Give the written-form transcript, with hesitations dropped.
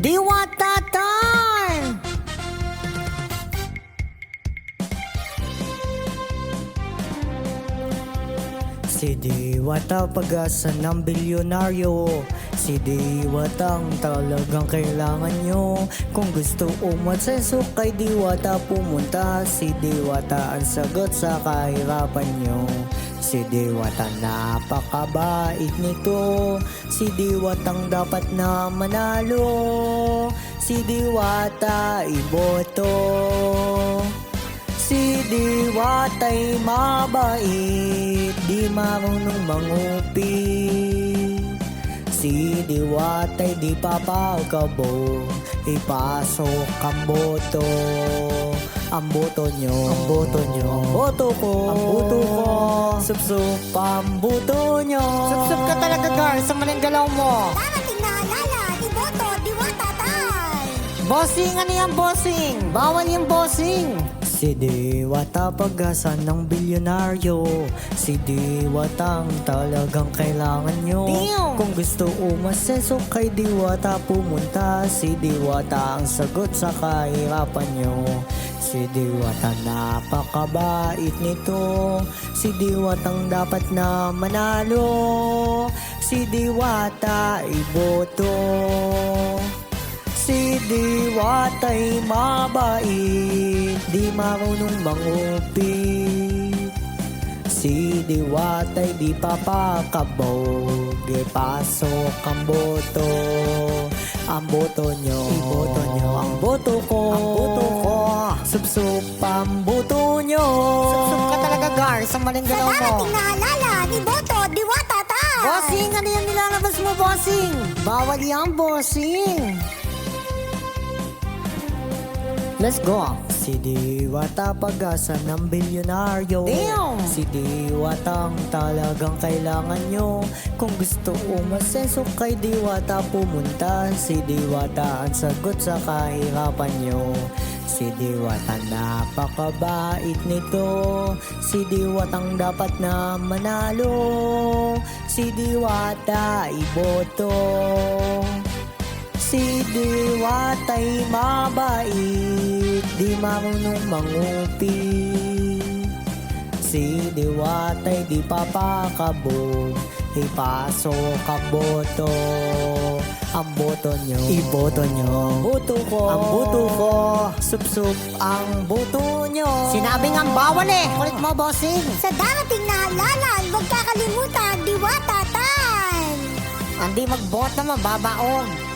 Diwata time! Si Diwata pag-asa ng bilyonaryo. Si Diwata ang talagang kailangan nyo. Kung gusto umasenso kay Diwata pumunta. Si Diwata ang sagot sa kahirapan nyo. Si Diwata napakabait nito. Si Diwatang dapat na manalo. Si Diwata iboto. Si Diwata'y mabait, di marunong mangupit. Si Diwata'y di papagkabo, ipasok ang boto. Ang boto nyo, ang boto nyo, ang boto ko, ang boto ko. Sup-sup ang boto nyo. Sup-sup ka talaga, girl, sa maling galaw mo. Darating na alala, iboto, Diwata time! Bossing, ano yan, bossing? Bawal yung bossing. Si Diwata pag-asa ng bilyonaryo. Si Diwata ang talagang kailangan nyo. Damn! Kung gusto umasenso kay Diwata pumunta. Si Diwata ang sagot sa kahirapan nyo. Si Diwata napakabait nito. Si Diwatang dapat na manalo. Si Diwata iboto. Si Diwata'y mabait, di marunong mangupit. Si Diwata'y di papakabog, ipasok ang boto. Ang boto nyo, iboto nyo. Ang boto ko, ang boto ko. Sup-sup ang boto nyo. Sup-sup ka talaga, Gar, sa maling Sa galaw mo. darating na alala, iboto, Diwata time! Bossing, ano yan nilalabas mo, bossing? Bawal yan, bossing. Let's go! Si Diwata pag-asa ng bilyonaryo. Damn! Si Diwata ang talagang kailangan nyo. Kung gusto umasenso kay Diwata pumunta. Si Diwata ang sagot sa kahirapan nyo. Si Diwata napakabait nito. Si Diwatang dapat na manalo. Si Diwata iboto. Si Diwata'y mabait, di marunong mangupit. Si Diwata'y di papakabog, ipasok ang boto. Ang boto nyo, iboto nyo. Ang boto ko, ang boto ko. Sup-sup ang boto nyo. Sinabing ang bawal eh. Kulit mo, bossing. Sa darating na alala, huwag kakalimutan, Diwata time! Hindi magboto, mababaon.